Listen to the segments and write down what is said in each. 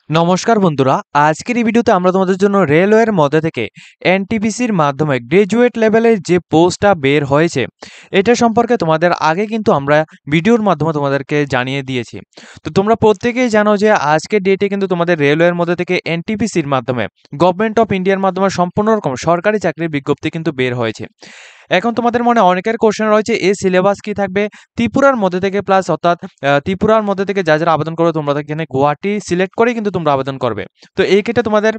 নমস্কার বন্ধুরা, আজকের এই ভিডিওতে আমরা তোমাদের জন্য রেলওয়ের মধ্যে থেকে এনটিপিসির মাধ্যমে গ্রাজুয়েট লেভেলের যে পোস্টটা বের হয়েছে এটা সম্পর্কে তোমাদের আগে কিন্তু আমরা ভিডিওর মাধ্যমে তোমাদেরকে জানিয়ে দিয়েছি। তো তোমরা প্রত্যেকেই জানো যে আজকের ডেটে কিন্তু তোমাদের রেলওয়ের মধ্যে থেকে এনটিপিসির মাধ্যমে গভর্নমেন্ট অফ ইন্ডিয়ার মাধ্যমে সম্পূর্ণ রকম সরকারি চাকরির বিজ্ঞপ্তি কিন্তু বের হয়েছে। এখন তোমাদের মনে অনেকের কোশ্চেন রয়েছে এই সিলেবাস কি থাকবে ত্রিপুরার মধ্যে থেকে, প্লাস অর্থাৎ ত্রিপুরার মধ্যে থেকে যারা আবেদন করবে তোমরা এখানে গুয়াহাটি সিলেক্ট করেই কিন্তু তোমরা আবেদন করবে। তো এই ক্ষেত্রে তোমাদের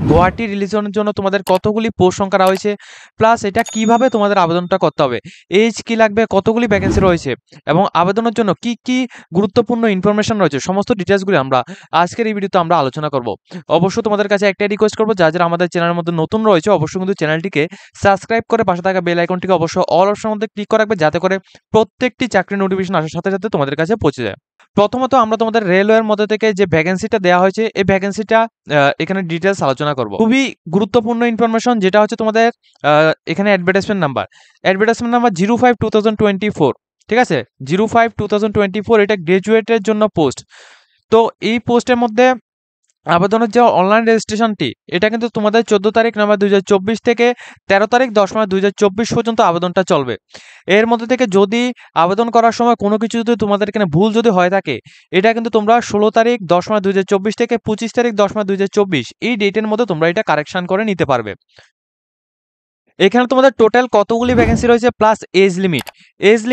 গুয়াহাটি রিলিজনের জন্য তোমাদের কতগুলি পোস্ট সংখ্যা রয়েছে, প্লাস এটা কিভাবে তোমাদের আবেদনটা করতে হবে, এজ কি লাগবে, কতগুলি ভ্যাকেন্সি রয়েছে এবং আবেদনের জন্য কি কি গুরুত্বপূর্ণ ইনফরমেশন রয়েছে, সমস্ত ডিটেলসগুলি আমরা আজকের এই ভিডিওতে আমরা আলোচনা করব। অবশ্যই তোমাদের কাছে একটাই রিকোয়েস্ট করবো, যারা আমাদের চ্যানেলের মধ্যে নতুন রয়েছে অবশ্যই কিন্তু চ্যানেলটিকে সাবস্ক্রাইব করে পাশে থাকা বেল আইকনটিকে অবশ্যই অল অপশনের মধ্যে ক্লিক করে রাখবে, যাতে করে প্রত্যেকটি চাকরির নোটিফিকেশন আসার সাথে সাথে তোমাদের কাছে পৌঁছে যায়। প্রথমত আমরা তোমাদের রেলওয়ের মধ্যে থেকে যে ভ্যাকেন্সিটা দেওয়া হয়েছে এই ভ্যাকেন্সিটা এখানে ডিটেলস আলোচনা করব। খুবই গুরুত্বপূর্ণ ইনফরমেশন, যেটা হচ্ছে তোমাদের এখানে অ্যাডভার্টাইজমেন্ট নাম্বার 05/2024, ঠিক আছে, 05/2024 এটা গ্রাজুয়েটের জন্য পোস্ট। তো এই পোস্টের মধ্যে আবেদনের যে অনলাইন রেজিস্ট্রেশনটি এটা কিন্তু তোমাদের 14/9/2024 থেকে 13/10/2024 পর্যন্ত আবেদনটা চলবে। এর মধ্যে থেকে যদি আবেদন করার সময় কোনো কিছু যদি তোমাদের এখানে ভুল যদি হয়ে থাকে, এটা কিন্তু তোমরা 16/10/2024 থেকে 25/10/2024 এই ডেটের মধ্যে তোমরা এটা কারেকশন করে নিতে পারবে। এখানে তোমাদের টোটাল কতগুলি ভ্যাকেন্সি রয়েছে প্লাস এজ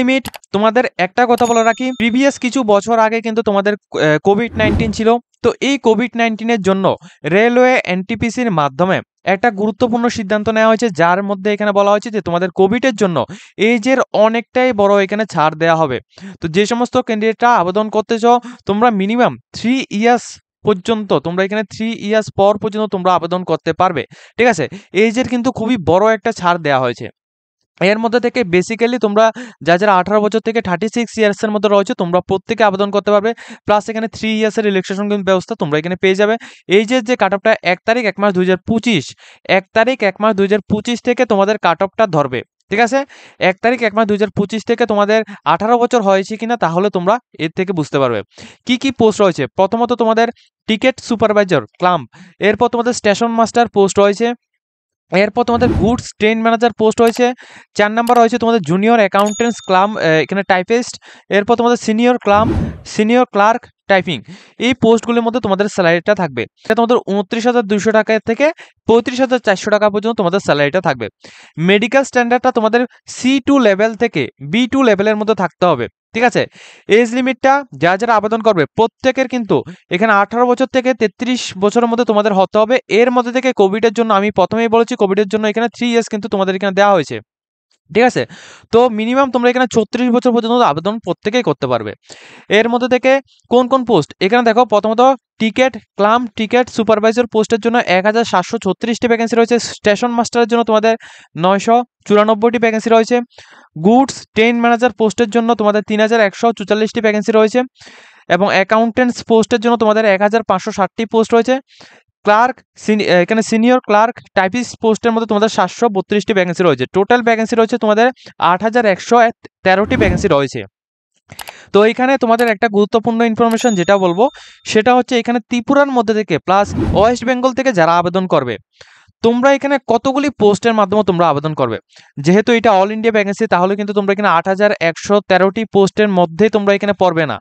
লিমিট তোমাদের একটা কথা বলে রাখি, প্রিভিয়াস কিছু বছর আগে কিন্তু তোমাদের কোভিড-19 ছিল। তো এই কোভিড-19-এর জন্য রেলওয়ে এনটিপিসির মাধ্যমে একটা গুরুত্বপূর্ণ সিদ্ধান্ত নেওয়া হয়েছে, যার মধ্যে এখানে বলা হয়েছে যে তোমাদের কোভিডের জন্য এজের অনেকটাই বড় এখানে ছাড় দেওয়া হবে। তো যে সমস্ত ক্যান্ডিডেটরা আবেদন করতে চাও তোমরা মিনিমাম 3 ইয়ার্স পর্যন্ত তোমরা এখানে 3 ইয়ার্স পর পর্যন্ত তোমরা আবেদন করতে পারবে, ঠিক আছে। এজের কিন্তু খুবই বড় একটা ছাড় দেওয়া হয়েছে। এর মধ্যে থেকে বেসিক্যালি তোমরা যারা 18 বছর থেকে 36 ইয়ার্সের মধ্যে রয়েছে তোমরা প্রত্যেকে আবেদন করতে পারবে। প্লাস এখানে 3 ইয়ার্সের রিল্যাক্সেশন ব্যবস্থা তোমরা এখানে পেয়ে যাবে। এইজের যে কাট অফটা 1/1/2025 থেকে তোমাদের কাট অফটা ধরবে, ঠিক আছে। 1/1/2025 থেকে তোমাদের 18 বছর হয়েছে কিনা তাহলে তোমরা এর থেকে বুঝতে পারবে কি কি পোস্ট রয়েছে। প্রথমত তোমাদের টিকেট সুপারভাইজার ক্লাম্প, এরপর তোমাদের স্টেশন মাস্টার পোস্ট রয়েছে, এরপর তোমাদের গুডস ট্রেন ম্যানেজার পোস্ট হয়েছে, 4 নাম্বার রয়েছে তোমাদের জুনিয়র অ্যাকাউন্টেন্টস ক্লাম এখানে টাইপিস্ট, এরপর তোমাদের সিনিয়র ক্লার্ক টাইপিং। এই পোস্টগুলির মধ্যে তোমাদের স্যালারিটা থাকবে, এটা তোমাদের 29,200 টাকা থেকে 35,400 টাকা পর্যন্ত তোমাদের স্যালারিটা থাকবে। মেডিকেল স্ট্যান্ডার্ডটা তোমাদের C2 লেভেল থেকে B2 লেভেলের মধ্যে থাকতে হবে, ঠিক আছে। এজ লিমিটটা যারা আবেদন করবে প্রত্যেকের কিন্তু এখানে 18 বছর থেকে 33 বছরের মধ্যে তোমাদের হতে হবে। এর মধ্যে থেকে কোভিডের জন্য আমি প্রথমেই বলেছি কোভিডের জন্য এখানে 3 ইয়ার্স কিন্তু তোমাদের এখানে দেওয়া হয়েছে, ঠিক আছে। তো মিনিমাম তোমরা এখানে 36 বছর পর্যন্ত আবেদন প্রত্যেকেই করতে পারবে। এর মধ্যে থেকে কোন কোন পোস্ট এখানে দেখো, প্রথমত টিকেট সুপারভাইজার পোস্টের জন্য 1736টি ভ্যাকেন্সি রয়েছে। স্টেশন মাস্টারের জন্য তোমাদের 994টি ভ্যাকেন্সি রয়েছে। গুডস ট্রেন ম্যানেজার পোস্টের জন্য তোমাদের 3144টি ভ্যাকেন্সি রয়েছে এবং অ্যাকাউন্টেন্টস পোস্টের জন্য তোমাদের 1560টি পোস্ট রয়েছে। এখানে সিনিয়র ক্লার্ক টাইপিস্ট পোস্টের মধ্যে তোমাদের 732টি ভ্যাকেন্সি রয়েছে। টোটাল ভ্যাকেন্সি রয়েছে তোমাদের 8113টি ভ্যাকেন্সি রয়েছে। তো এখানে তোমাদের একটা গুরুত্বপূর্ণ ইনফরমেশন যেটা বলবো সেটা হচ্ছে এখানে ত্রিপুরার মধ্যে থেকে প্লাস ওয়েস্ট বেঙ্গল থেকে যারা আবেদন করবে তোমরা এখানে কতগুলি পোস্টের মাধ্যমে তোমরা আবেদন করবে। যেহেতু এটা অল ইন্ডিয়া ভ্যাকেন্সি তাহলে কিন্তু তোমরা এখানে 8113টি পোস্টের মধ্যে তোমরা এখানে পড়বে না,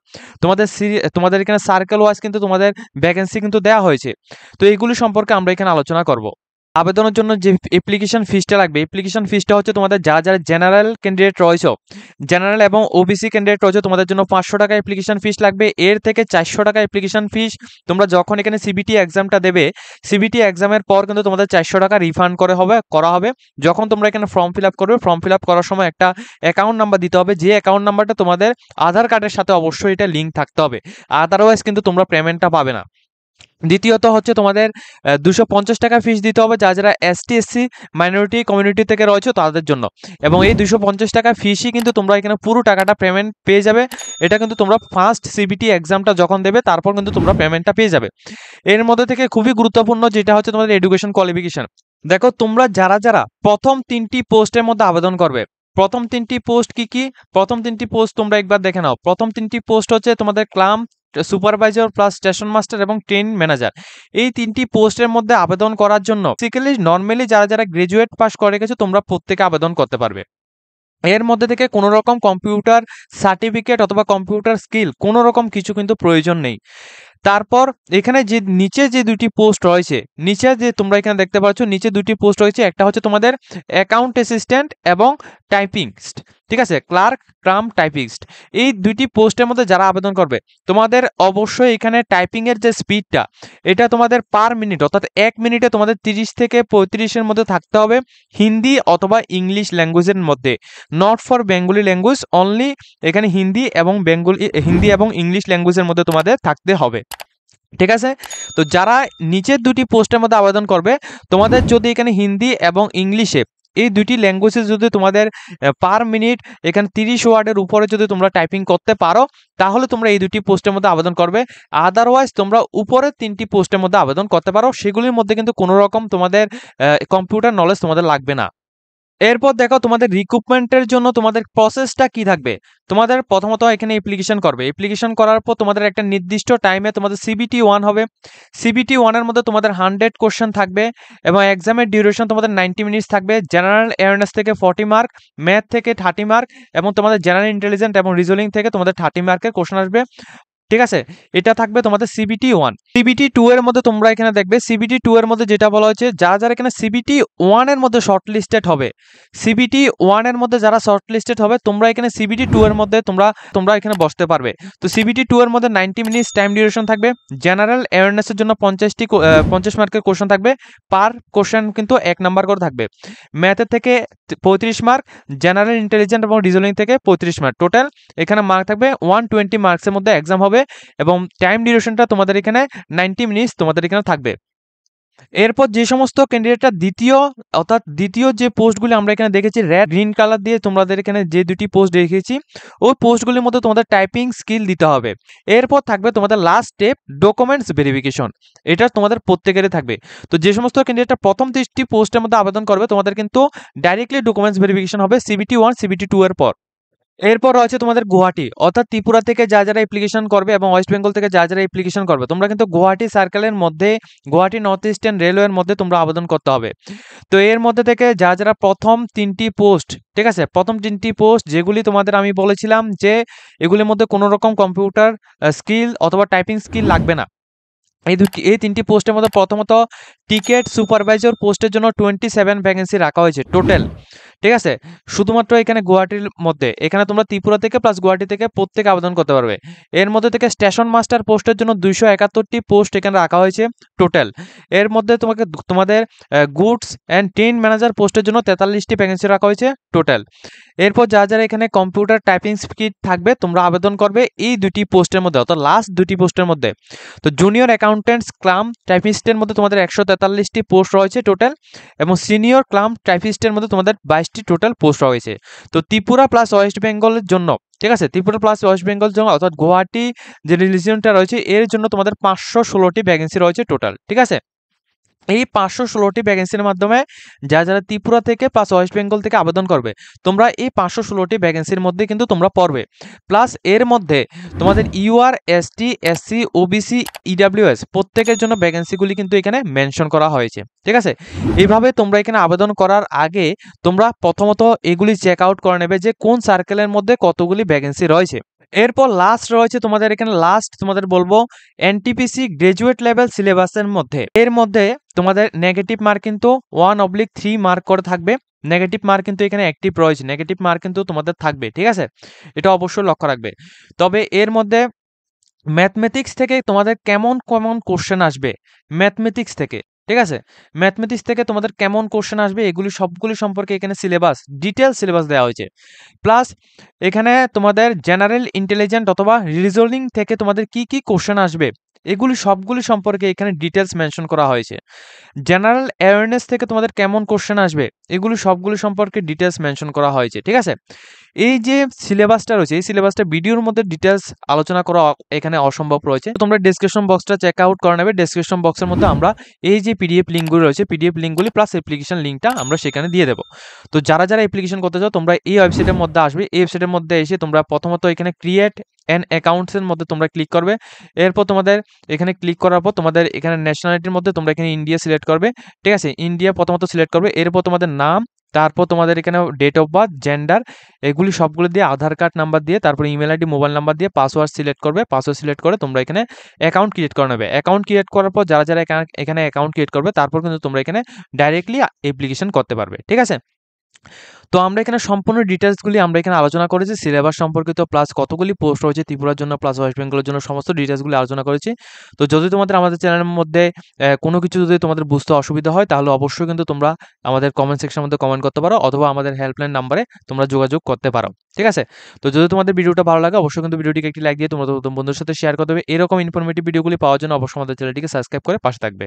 তোমাদের এখানে সার্কেল ওয়াইজ কিন্তু তোমাদের ভ্যাকেন্সি কিন্তু দেওয়া হয়েছে। তো এইগুলি সম্পর্কে আমরা এখানে আলোচনা করব। আবেদনের জন্য যে অ্যাপ্লিকেশন ফিসটা লাগবে, অ্যাপ্লিকেশন ফিসটা হচ্ছে তোমাদের যারা জেনারেল ক্যান্ডিডেট রয়েছে, জেনারেল এবং ওবিসি ক্যান্ডিডেট রয়েছে তোমাদের জন্য 500 টাকা অ্যাপ্লিকেশন ফিস লাগবে। এর থেকে 400 টাকা অ্যাপ্লিকেশন ফিস তোমরা যখন এখানে সিবিটি এক্সামটা দেবে, সিবিটি এক্সামের পর কিন্তু তোমাদের 400 টাকা রিফান্ড করা হবে। যখন তোমরা এখানে ফর্ম ফিল আপ করবে, ফর্ম ফিল আপ করার সময় একটা অ্যাকাউন্ট নাম্বার দিতে হবে, যে অ্যাকাউন্ট নাম্বারটা তোমাদের আধার কার্ডের সাথে অবশ্যই এটা লিঙ্ক থাকতে হবে, আদারওয়াইজ কিন্তু তোমরা পেমেন্টটা পাবে না। দ্বিতীয়ত হচ্ছে তোমাদের 250 টাকা ফিস দিতে হবে যারা এসটি এসসি মাইনরিটি কমিউনিটি থেকে রয়েছে তাদের জন্য, এবং এই 250 টাকা ফিসই কিন্তু তোমরা এখানে পুরো টাকাটা পেমেন্ট পেয়ে যাবে। এটা কিন্তু তোমরা ফার্স্ট সিবিটি এক্সামটা যখন দেবে তারপর কিন্তু তোমরা পেমেন্টটা পেয়ে যাবে। এর মধ্যে থেকে খুবই গুরুত্বপূর্ণ যেটা হচ্ছে তোমাদের এডুকেশন কোয়ালিফিকেশন। দেখো তোমরা যারা প্রথম 3টি পোস্টের মধ্যে আবেদন করবে, প্রথম 3টি পোস্ট কি কি, প্রথম 3টি পোস্ট তোমরা একবার দেখে নাও। প্রথম 3টি পোস্ট হচ্ছে তোমাদের সুপারভাইজার প্লাস স্টেশন মাস্টার এবং ট্রেন ম্যানেজার, এই 3টি পোস্টের মধ্যে আবেদন করার জন্য বেসিক্যালি নর্মালি যারা যারা গ্রাজুয়েট পাস করে গেছে তোমরা প্রত্যেকে আবেদন করতে পারবে। এর মধ্যে থেকে কোনো রকম কম্পিউটার সার্টিফিকেট অথবা কম্পিউটার স্কিল কোনো রকম কিছু কিন্তু প্রয়োজন নেই। তারপর এখানে যে নিচে যে দুটি পোস্ট রয়েছে, নিচে যে তোমরা এখানে দেখতে পাচ্ছ নিচে দুটি পোস্ট রয়েছে, একটা হচ্ছে তোমাদের অ্যাকাউন্ট অ্যাসিস্ট্যান্ট এবং টাইপিস্ট, ঠিক আছে, ক্লার্ক কাম টাইপিস্ট। এই দুটি পোস্টের মধ্যে যারা আবেদন করবে তোমাদের অবশ্যই এখানে টাইপিংয়ের যে স্পিডটা এটা তোমাদের পার মিনিট অর্থাৎ 1 মিনিটে তোমাদের 30 থেকে 35-এর মধ্যে থাকতে হবে হিন্দি অথবা ইংলিশ ল্যাঙ্গুয়েজের মধ্যে, not for Bengali language only. এখানে হিন্দি এবং ইংলিশ ল্যাঙ্গুয়েজের মধ্যে তোমাদের থাকতে হবে, ঠিক আছে। তো যারা নিচের দুটি পোস্টের মধ্যে আবেদন করবে তোমাদের যদি এখানে হিন্দি এবং ইংলিশে এই দুটি ল্যাঙ্গুয়েজে যদি তোমাদের পার মিনিট এখানে 30 ওয়ার্ডের উপরে যদি তোমরা টাইপিং করতে পারো তাহলে তোমরা এই দুটি পোস্টের মধ্যে আবেদন করবে। আদারওয়াইজ তোমরা উপরের 3টি পোস্টের মধ্যে আবেদন করতে পারো, সেগুলির মধ্যে কিন্তু কোনো রকম তোমাদের কম্পিউটার নলেজ তোমাদের লাগবে না। এরপর দেখো তোমাদের রিক্রুটমেন্টের জন্য তোমাদের প্রসেসটা কি থাকবে। তোমাদের প্রথমত এখানে অ্যাপ্লিকেশন করবে, অ্যাপ্লিকেশন করার পর তোমাদের একটা নির্দিষ্ট টাইমে তোমাদের CBT 1 হবে। CBT 1-এর মধ্যে তোমাদের 100 কোশ্চেন থাকবে এবং এক্সামের ডিউরেশন তোমাদের 90 মিনিটস থাকবে। জেনারেল অ্যাওয়ারনেস থেকে 40 মার্ক, ম্যাথ থেকে 30 মার্ক এবং তোমাদের জেনারেল ইন্টেলিজেন্স এবং রিজনিং থেকে তোমাদের 30 মার্কের কোশ্চেন আসবে, ঠিক আছে। এটা থাকবে তোমাদের CBT 1। CBT 2 এর মধ্যে তোমরা এখানে দেখবে CBT 2 এর মধ্যে যেটা বলা হয়েছে যারা যারা এখানে CBT 1 এর মধ্যে শর্ট লিস্টেড হবে, CBT 1 এর মধ্যে যারা শর্ট লিস্টেড হবে তোমরা এখানে CBT 2 এর মধ্যে তোমরা এখানে বসতে পারবে। তো CBT 2 এর মধ্যে 90 মিনিটস টাইম ডিউরেশন থাকবে। জেনারেল অ্যাওয়ারনেসের জন্য 50 মার্কের কোশ্চেন থাকবে, পার কোশ্চেন কিন্তু 1 নাম্বার করে থাকবে। ম্যাথের থেকে 35 মার্ক, জেনারেল ইন্টেলিজেন্স এবং রিজনিং থেকে 35 মার্ক, টোটাল এখানে মার্ক থাকবে 120 মার্কসের মধ্যে এক্সাম হবে এবং টাইম ডিউরেশনটা তোমাদের এখানে 90 মিনিটস তোমাদের এখানে থাকবে। এরপর যে সমস্ত ক্যান্ডিডেটরা দ্বিতীয় যে পোস্টগুলি আমরা এখানে দেখেছি রেড গ্রিন কালার দিয়ে তোমাদের এখানে যে দুটি পোস্ট দেখেছি ওই পোস্টগুলির মধ্যে তোমাদের টাইপিং স্কিল দিতে হবে। এরপর থাকবে তোমাদের লাস্ট স্টেপ ডকুমেন্টস ভেরিফিকেশন, এটা তোমাদের প্রত্যেকেরই থাকবে। তো যে সমস্ত ক্যান্ডিডেটরা প্রথম 30টি পোস্টের মধ্যে আবেদন করবে তোমাদের কিন্তু ডাইরেক্টলি ডকুমেন্টস ভেরিফিকেশন হবে CBT 1 CBT 2 এর পর। এরপর রয়েছে তোমাদের গুয়াহাটি, অর্থাৎ ত্রিপুরা থেকে যারা অ্যাপ্লিকেশন করবে এবং ওয়েস্ট বেঙ্গল থেকে যারা অ্যাপ্লিকেশন করবে তোমরা কিন্তু গুয়াহাটি সার্কেলের মধ্যে, গুয়াহাটি নর্থ ইস্টার্ন রেলওয়ের মধ্যে তোমরা আবেদন করতে হবে। তো এর মধ্যে থেকে যারা প্রথম 3টি পোস্ট, ঠিক আছে, প্রথম 3টি পোস্ট যেগুলি তোমাদের আমি বলেছিলাম যে এগুলির মধ্যে কোনো রকম কম্পিউটার স্কিল অথবা টাইপিং স্কিল লাগবে না, এই 3টি পোস্টের মধ্যে প্রথমত টিকেট সুপারভাইজার পোস্টের জন্য 27 ভ্যাকেন্সি রাখা হয়েছে টোটাল, ঠিক আছে, শুধুমাত্র এখানে গুয়াহাটির মধ্যে। এখানে তোমরা ত্রিপুরা থেকে প্লাস গুয়াহাটি থেকে প্রত্যেকে আবেদন করতে পারবে। এর মধ্যে থেকে স্টেশন মাস্টার পোস্টের জন্য 271টি পোস্ট এখানে রাখা হয়েছে টোটাল। এর মধ্যে তোমাদের গুডস অ্যান্ড ট্রেন ম্যানেজার পোস্টের জন্য 43টি ভ্যাকেন্সি রাখা হয়েছে টোটাল। এরপর যারা এখানে কম্পিউটার টাইপিং স্কিল থাকবে তোমরা আবেদন করবে এই দুটি পোস্টের মধ্যে, অর্থাৎ লাস্ট দুটি পোস্টের মধ্যে। তো জুনিয়র অ্যাকাউন্টেন্টস ক্লাম টাইপিস্টের মধ্যে তোমাদের 143টি পোস্ট রয়েছে টোটাল এবং সিনিয়র ক্লাম টাইপিস্টের মধ্যে তোমাদের 22টি টোটাল পোস্ট রয়েছে। তো ত্রিপুরা প্লাস ওয়েস্ট বেঙ্গলের জন্য, ঠিক আছে, ত্রিপুরা প্লাস ওয়েস্ট বেঙ্গল জন্য অর্থাৎ গুয়াহাটি যে রিজিয়নটা রয়েছে এর জন্য তোমাদের 516টি ভ্যাকেন্সি রয়েছে টোটাল, ঠিক আছে। এই 516টি ভ্যাকেন্সির মাধ্যমে যারা ত্রিপুরা থেকে প্লাস ওয়েস্ট বেঙ্গল থেকে আবেদন করবে তোমরা এই 516টি ভ্যাকেন্সির মধ্যে কিন্তু তোমরা পড়বে। প্লাস এর মধ্যে তোমাদের UR ST SC OBC EWS প্রত্যেকের জন্য ভ্যাকেন্সিগুলি কিন্তু এখানে মেনশন করা হয়েছে, ঠিক আছে। এইভাবে তোমরা এখানে আবেদন করার আগে তোমরা প্রথমত এগুলি চেক আউট করে নেবে যে কোন সার্কেলের মধ্যে কতগুলি ভ্যাকেন্সি রয়েছে। এরপর লাস্ট রয়েছে তোমাদের এখানে লাস্ট বলবো NTPC গ্রাজুয়েট লেভেল সিলেবাসের মধ্যে, এর মধ্যে তোমাদের নেগেটিভ মার্ক কিন্তু 1/3 মার্ক করে থাকবে। নেগেটিভ মার্ক কিন্তু এখানে অ্যাক্টিভ রয়েছে, নেগেটিভ মার্ক কিন্তু তোমাদের থাকবে, ঠিক আছে, এটা অবশ্যই লক্ষ্য রাখবে। তবে এর মধ্যে ম্যাথমেটিক্স থেকে তোমাদের কেমন কেমন কোশ্চেন আসবে, ম্যাথমেটিক্স থেকে, ঠিক আছে, ম্যাথমেটিক্স থেকে তোমাদের কেমন কোশ্চেন আসবে এগুলি সবগুলি সম্পর্কে এখানে ডিটেল সিলেবাস দেওয়া হয়েছে। প্লাস এখানে তোমাদের জেনারেল ইন্টেলিজেন্স অথবা রিজনিং থেকে তোমাদের কি কি কোশ্চেন আসবে এগুলি সবগুলি সম্পর্কে এখানে ডিটেলস মেনশন করা হয়েছে। জেনারেল অ্যাওয়ারনেস থেকে তোমাদের কেমন কোশ্চেন আসবে এগুলি সবগুলি সম্পর্কে ডিটেলস মেনশন করা হয়েছে, ঠিক আছে। এই যে সিলেবাসটা রয়েছে এই সিলেবাসটা ভিডিওর মধ্যে ডিটেলস আলোচনা করা এখানে অসম্ভব রয়েছে। তোমরা ডেসক্রিপশন বক্সটা চেক আউট করে নেবে। ডেসক্রিপশন বক্সের মধ্যে আমরা এই যে PDF লিঙ্কগুলি রয়েছে PDF লিঙ্কগুলি প্লাস অ্যাপ্লিকেশন লিঙ্কটা আমরা সেখানে দিয়ে দেবো। তো যারা অ্যাপ্লিকেশন করতে চাও তোমরা এই ওয়েবসাইটের মধ্যে আসবে। এই ওয়েবসাইটের মধ্যে এসে তোমরা প্রথমত এখানে ক্রিয়েট অ্যান্ড অ্যাকাউন্টসের মধ্যে তোমরা ক্লিক করবে। এরপর তোমাদের এখানে ক্লিক করার পর তোমাদের এখানে ন্যাশনালিটির মধ্যে তোমরা এখানে ইন্ডিয়া সিলেক্ট করবে, ঠিক আছে? ইন্ডিয়া প্রথমত সিলেক্ট করবে, এরপর তোমাদের নাম, তারপর তোমাদের এখানে ডেট অফ বার্থ, জেন্ডার, এগুলি সবগুলো দিয়ে আধার কার্ড নাম্বার দিয়ে, তারপর ইমেল আইডি, মোবাইল নাম্বার দিয়ে পাসওয়ার্ড সিলেক্ট করবে। পাসওয়ার্ড সিলেক্ট করে তোমরা এখানে অ্যাকাউন্ট ক্রিয়েট করে নেবে। অ্যাকাউন্ট ক্রিয়েট করার পর যারা যারা এখানে অ্যাকাউন্ট ক্রিয়েট করবে, তারপর কিন্তু তোমরা এখানে ডাইরেক্টলি অ্যাপ্লিকেশন করতে পারবে, ঠিক আছে? তো আমরা এখানে সম্পূর্ণ ডিটেলসগুলি আমরা এখানে আলোচনা করেছি, সিলেবাস সম্পর্কিত, প্লাস কতগুলি পোস্ট রয়েছে ত্রিপুরার জন্য প্লাস ওয়েস্ট বেঙ্গলের জন্য, সমস্ত ডিটেলসগুলি আলোচনা করেছি। তো যদি তোমাদের আমাদের চ্যানেলের মধ্যে কোনো কিছু যদি তোমাদের বুঝতে অসুবিধা হয়, তাহলে অবশ্যই কিন্তু তোমরা আমাদের কমেন্ট সেকশনের মধ্যে কমেন্ট করতে পারো, অথবা আমাদের হেল্পলাইন নাম্বারে তোমরা যোগাযোগ করতে পারো, ঠিক আছে? তো যদি তোমাদের ভিডিওটা ভালো লাগে, অবশ্যই কিন্তু ভিডিওটিকে একটি লাইক দিয়ে তোমরা বন্ধুদের সাথে শেয়ার করে দেবে। এরকম ইনফরমেটিভ ভিডিওগুলি পাওয়ার জন্য অবশ্যই আমাদের চ্যানেলটিকে সাবস্ক্রাইব করে পাশে থাকবে।